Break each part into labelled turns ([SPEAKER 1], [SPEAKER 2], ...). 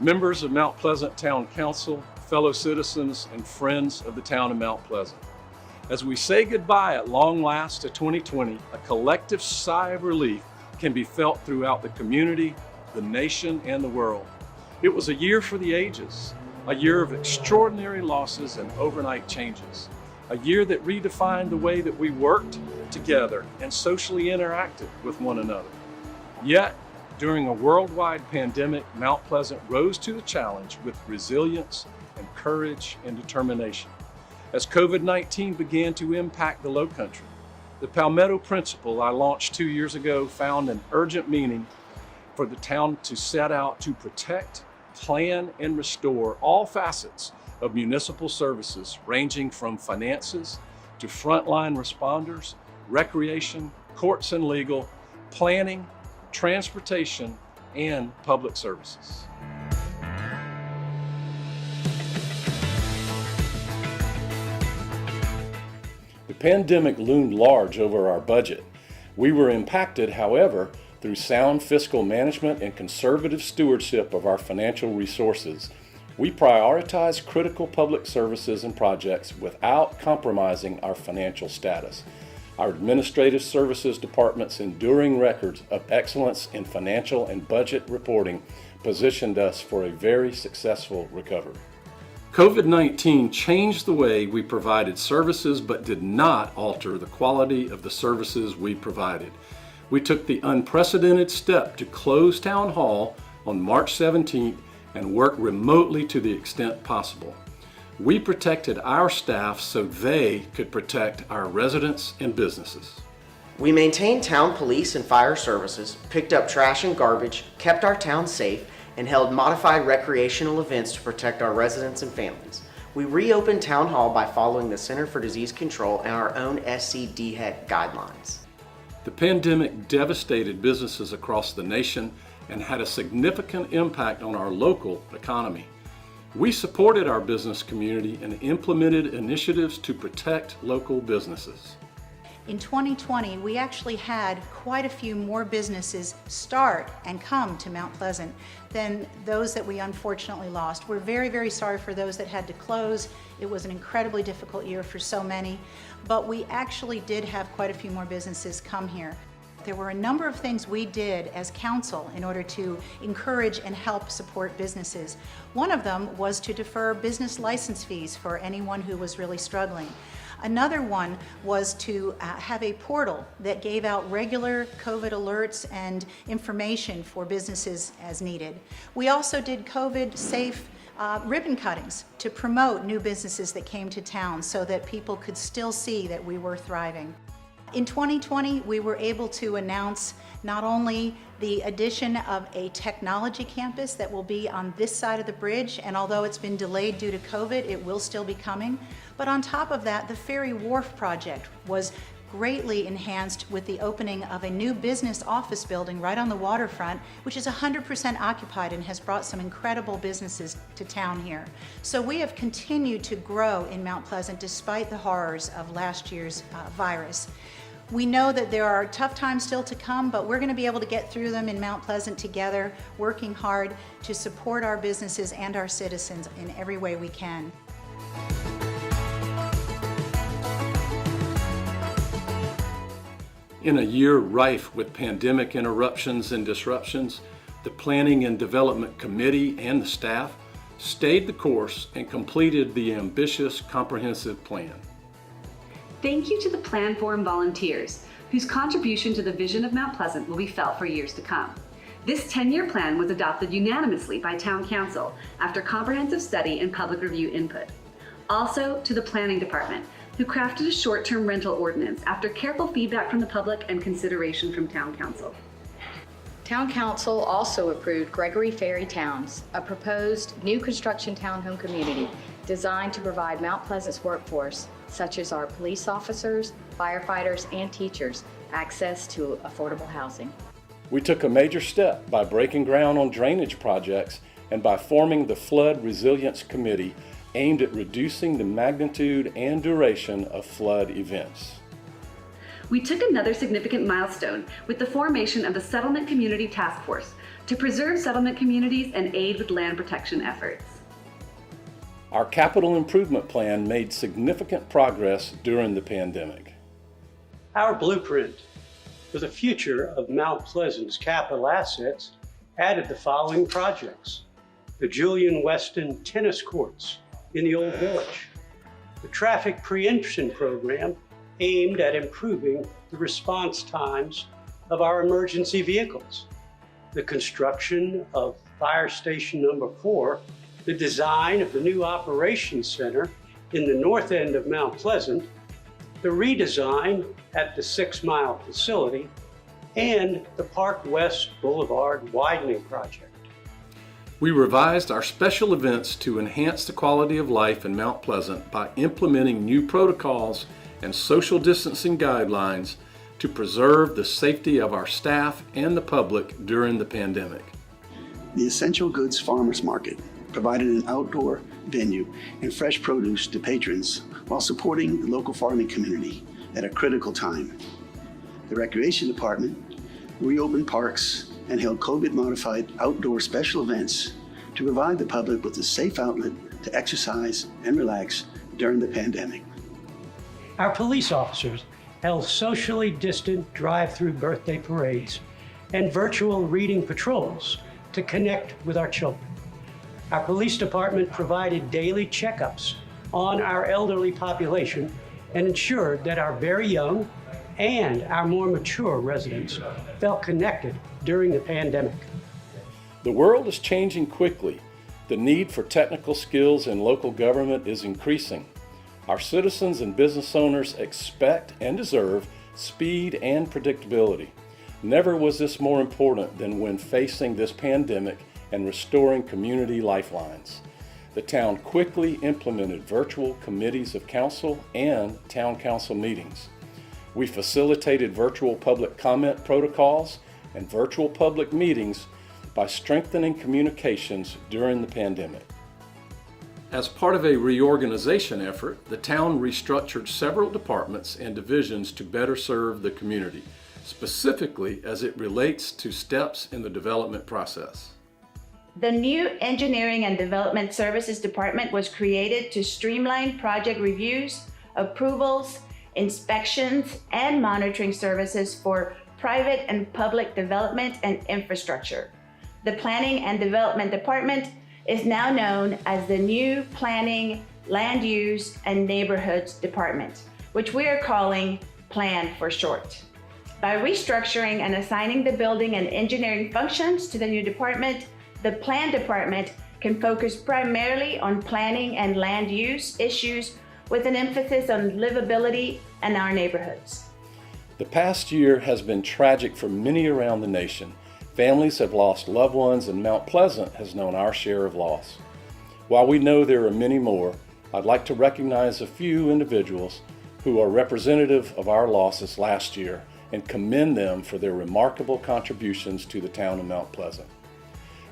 [SPEAKER 1] members of Mount Pleasant Town Council, fellow citizens, and friends of the town of Mount Pleasant. As we say goodbye at long last to 2020, a collective sigh of relief can be felt throughout the community, the nation, and the world. It was a year for the ages, a year of extraordinary losses and overnight changes, a year that redefined the way that we worked together and socially interacted with one another. Yet, during a worldwide pandemic, Mount Pleasant rose to the challenge with resilience and courage and determination. As COVID-19 began to impact the Lowcountry, the Palmetto Principle I launched 2 years ago found an urgent meaning for the town to set out to protect, plan, and restore all facets of municipal services, ranging from finances to frontline responders, recreation, courts and legal, planning, transportation, and public services. The pandemic loomed large over our budget. We were impacted, however, through sound fiscal management and conservative stewardship of our financial resources. We prioritized critical public services and projects without compromising our financial status. Our administrative services department's enduring records of excellence in financial and budget reporting positioned us for a very successful recovery. COVID-19 changed the way we provided services but did not alter the quality of the services we provided. We took the unprecedented step to close Town Hall on March 17th and work remotely to the extent possible. We protected our staff so they could protect our residents and businesses.
[SPEAKER 2] We maintained town police and fire services, picked up trash and garbage, kept our town safe, and held modified recreational events to protect our residents and families. We reopened Town Hall by following the Center for Disease Control and our own SCDHEC guidelines.
[SPEAKER 1] The pandemic devastated businesses across the nation and had a significant impact on our local economy. We supported our business community and implemented initiatives to protect local businesses.
[SPEAKER 3] In 2020, we actually had quite a few more businesses start and come to Mount Pleasant than those that we unfortunately lost. We're very, very sorry for those that had to close. It was an incredibly difficult year for so many, but we actually did have quite a few more businesses come here. There were a number of things we did as council in order to encourage and help support businesses. One of them was to defer business license fees for anyone who was really struggling. Another one was to have a portal that gave out regular COVID alerts and information for businesses as needed. We also did COVID-safe ribbon cuttings to promote new businesses that came to town so that people could still see that we were thriving. In 2020, we were able to announce not only the addition of a technology campus that will be on this side of the bridge, and although it's been delayed due to COVID, it will still be coming. But on top of that, the Ferry Wharf project was greatly enhanced with the opening of a new business office building right on the waterfront, which is 100% occupied and has brought some incredible businesses to town here. So we have continued to grow in Mount Pleasant despite the horrors of last year's virus. We know that there are tough times still to come, but we're going to be able to get through them in Mount Pleasant together, working hard to support our businesses and our citizens in every way we can.
[SPEAKER 1] In a year rife with pandemic interruptions and disruptions, the Planning and Development Committee and the staff stayed the course and completed the ambitious comprehensive plan.
[SPEAKER 4] Thank you to the Plan Forum volunteers, whose contribution to the vision of Mount Pleasant will be felt for years to come. This 10-year plan was adopted unanimously by Town Council after comprehensive study and public review input. Also to the Planning Department, who crafted a short-term rental ordinance after careful feedback from the public and consideration from Town Council.
[SPEAKER 5] Town Council also approved Gregory Ferry Towns, a proposed new construction townhome community designed to provide Mount Pleasant's workforce, such as our police officers, firefighters, and teachers, access to affordable housing.
[SPEAKER 1] We took a major step by breaking ground on drainage projects and by forming the Flood Resilience Committee aimed at reducing the magnitude and duration of flood events.
[SPEAKER 4] We took another significant milestone with the formation of the Settlement Community Task Force to preserve settlement communities and aid with land protection efforts.
[SPEAKER 1] Our capital improvement plan made significant progress during the pandemic.
[SPEAKER 6] Our blueprint for the future of Mount Pleasant's capital assets added the following projects: the Julian Weston tennis courts in the Old Village, the traffic preemption program aimed at improving the response times of our emergency vehicles, the construction of Fire Station Number 4, the design of the new operations center in the north end of Mount Pleasant, the redesign at the 6 Mile facility, and the Park West Boulevard widening project.
[SPEAKER 1] We revised our special events to enhance the quality of life in Mount Pleasant by implementing new protocols and social distancing guidelines to preserve the safety of our staff and the public during the pandemic.
[SPEAKER 7] The Essential Goods Farmers Market provided an outdoor venue and fresh produce to patrons while supporting the local farming community at a critical time. The Recreation Department reopened parks and held COVID-modified outdoor special events to provide the public with a safe outlet to exercise and relax during the pandemic.
[SPEAKER 6] Our police officers held socially distant drive-through birthday parades and virtual reading patrols to connect with our children. Our police department provided daily checkups on our elderly population and ensured that our very young and our more mature residents felt connected during the pandemic.
[SPEAKER 1] The world is changing quickly. The need for technical skills in local government is increasing. Our citizens and business owners expect and deserve speed and predictability. Never was this more important than when facing this pandemic and restoring community lifelines. The town quickly implemented virtual committees of council and town council meetings. We facilitated virtual public comment protocols and virtual public meetings by strengthening communications during the pandemic. As part of a reorganization effort, the town restructured several departments and divisions to better serve the community, specifically as it relates to steps in the development process.
[SPEAKER 8] The new Engineering and Development Services Department was created to streamline project reviews, approvals, inspections, and monitoring services for private and public development and infrastructure. The Planning and Development Department is now known as the new Planning, Land Use, and Neighborhoods Department, which we are calling PLAN for short. By restructuring and assigning the building and engineering functions to the new department, the Plan Department can focus primarily on planning and land use issues with an emphasis on livability in our neighborhoods.
[SPEAKER 1] The past year has been tragic for many around the nation. Families have lost loved ones, and Mount Pleasant has known our share of loss. While we know there are many more, I'd like to recognize a few individuals who are representative of our losses last year and commend them for their remarkable contributions to the town of Mount Pleasant.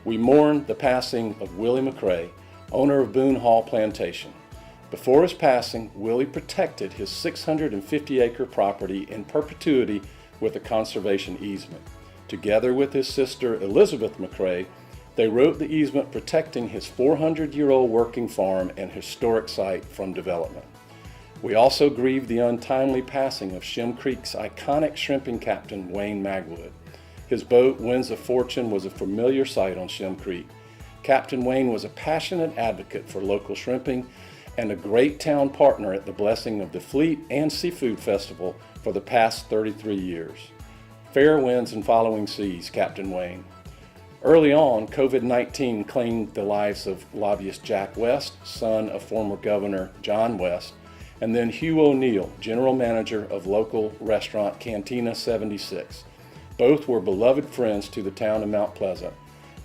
[SPEAKER 1] We mourn the passing of Willie Mcrae, owner of Boone Hall Plantation. Before his passing, Willie protected his 650-acre property in perpetuity with a conservation easement. Together with his sister Elizabeth Mcrae, they wrote the easement protecting his 400-year-old working farm and historic site from development. We also grieve the untimely passing of Shem Creek's iconic shrimping captain, Wayne Magwood. His boat, Winds of Fortune, was a familiar sight on Shem Creek. Captain Wayne was a passionate advocate for local shrimping and a great town partner at the blessing of the Fleet and Seafood Festival for the past 33 years. Fair winds and following seas, Captain Wayne. Early on, COVID-19 claimed the lives of lobbyist Jack West, son of former Governor John West, and then Hugh O'Neill, general manager of local restaurant Cantina 76. Both were beloved friends to the town of Mount Pleasant.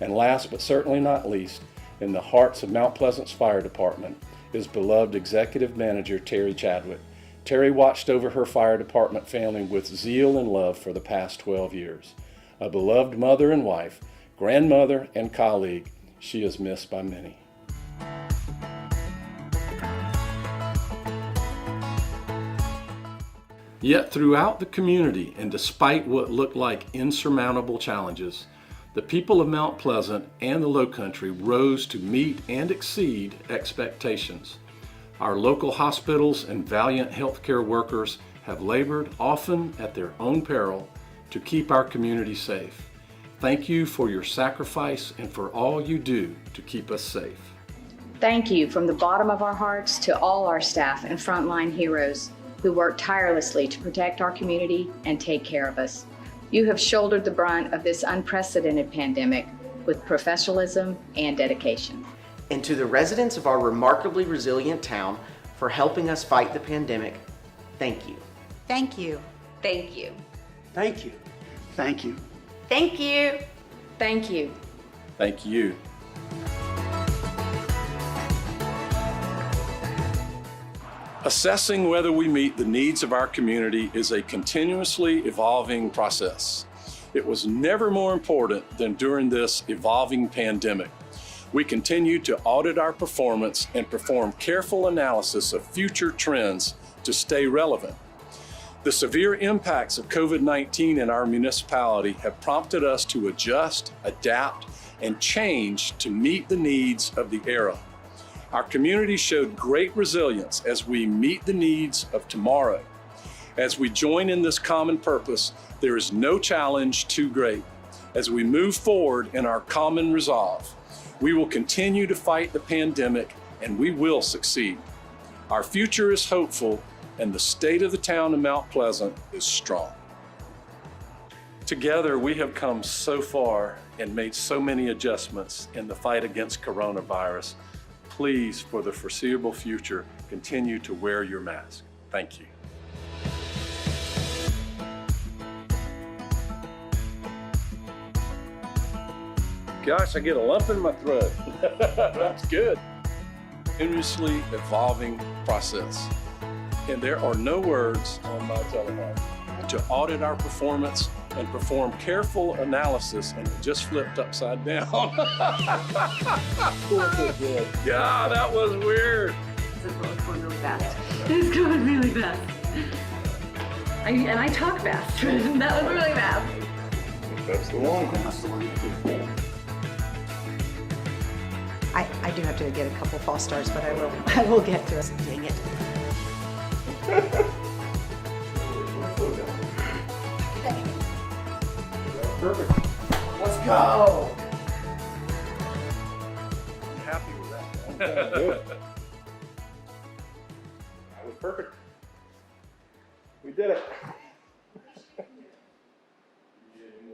[SPEAKER 1] And last but certainly not least, in the hearts of Mount Pleasant's fire department is beloved executive manager Terry Chadwick. Terry watched over her fire department family with zeal and love for the past 12 years. A beloved mother and wife, grandmother and colleague, she is missed by many. Yet throughout the community, and despite what looked like insurmountable challenges, The people of Mount Pleasant and the Lowcountry rose to meet and exceed expectations. Our local hospitals and valiant healthcare workers have labored, often at their own peril, to keep our community safe. Thank you for your sacrifice and for all you do to keep us safe.
[SPEAKER 5] Thank you from the bottom of our hearts to all our staff and frontline heroes who work tirelessly to protect our community and take care of us. You have shouldered the brunt of this unprecedented pandemic with professionalism and dedication.
[SPEAKER 2] And to the residents of our remarkably resilient town for helping us fight the pandemic, thank you.
[SPEAKER 3] Thank you.
[SPEAKER 4] Thank you.
[SPEAKER 6] Thank you.
[SPEAKER 7] Thank you.
[SPEAKER 8] Thank you.
[SPEAKER 5] Thank you.
[SPEAKER 1] Thank you. Assessing whether we meet the needs of our community is a continuously evolving process. It was never more important than during this evolving pandemic. We continue to audit our performance and perform careful analysis of future trends to stay relevant. The severe impacts of COVID-19 in our municipality have prompted us to adjust, adapt, and change to meet the needs of the era. Our community showed great resilience as we meet the needs of tomorrow. As we join in this common purpose, there is no challenge too great. As we move forward in our common resolve, we will continue to fight the pandemic and we will succeed. Our future is hopeful and the state of the town of Mount Pleasant is strong. Together, we have come so far and made so many adjustments in the fight against coronavirus. Please, for the foreseeable future, continue to wear your mask. Thank you. Gosh, I get a lump in my throat. That's good. Continuously evolving process. And there are no words on my telemark to audit our performance and perform careful analysis, and it just flipped upside down. Yeah, that was weird.
[SPEAKER 4] It's going really fast. It's going really fast. And I talk fast. That was really fast.
[SPEAKER 1] That's the one.
[SPEAKER 3] I do have to get a couple false starts, but I will get to it. Dang it.
[SPEAKER 1] Perfect. Let's go. I'm happy with that. Good. That was perfect. We did it.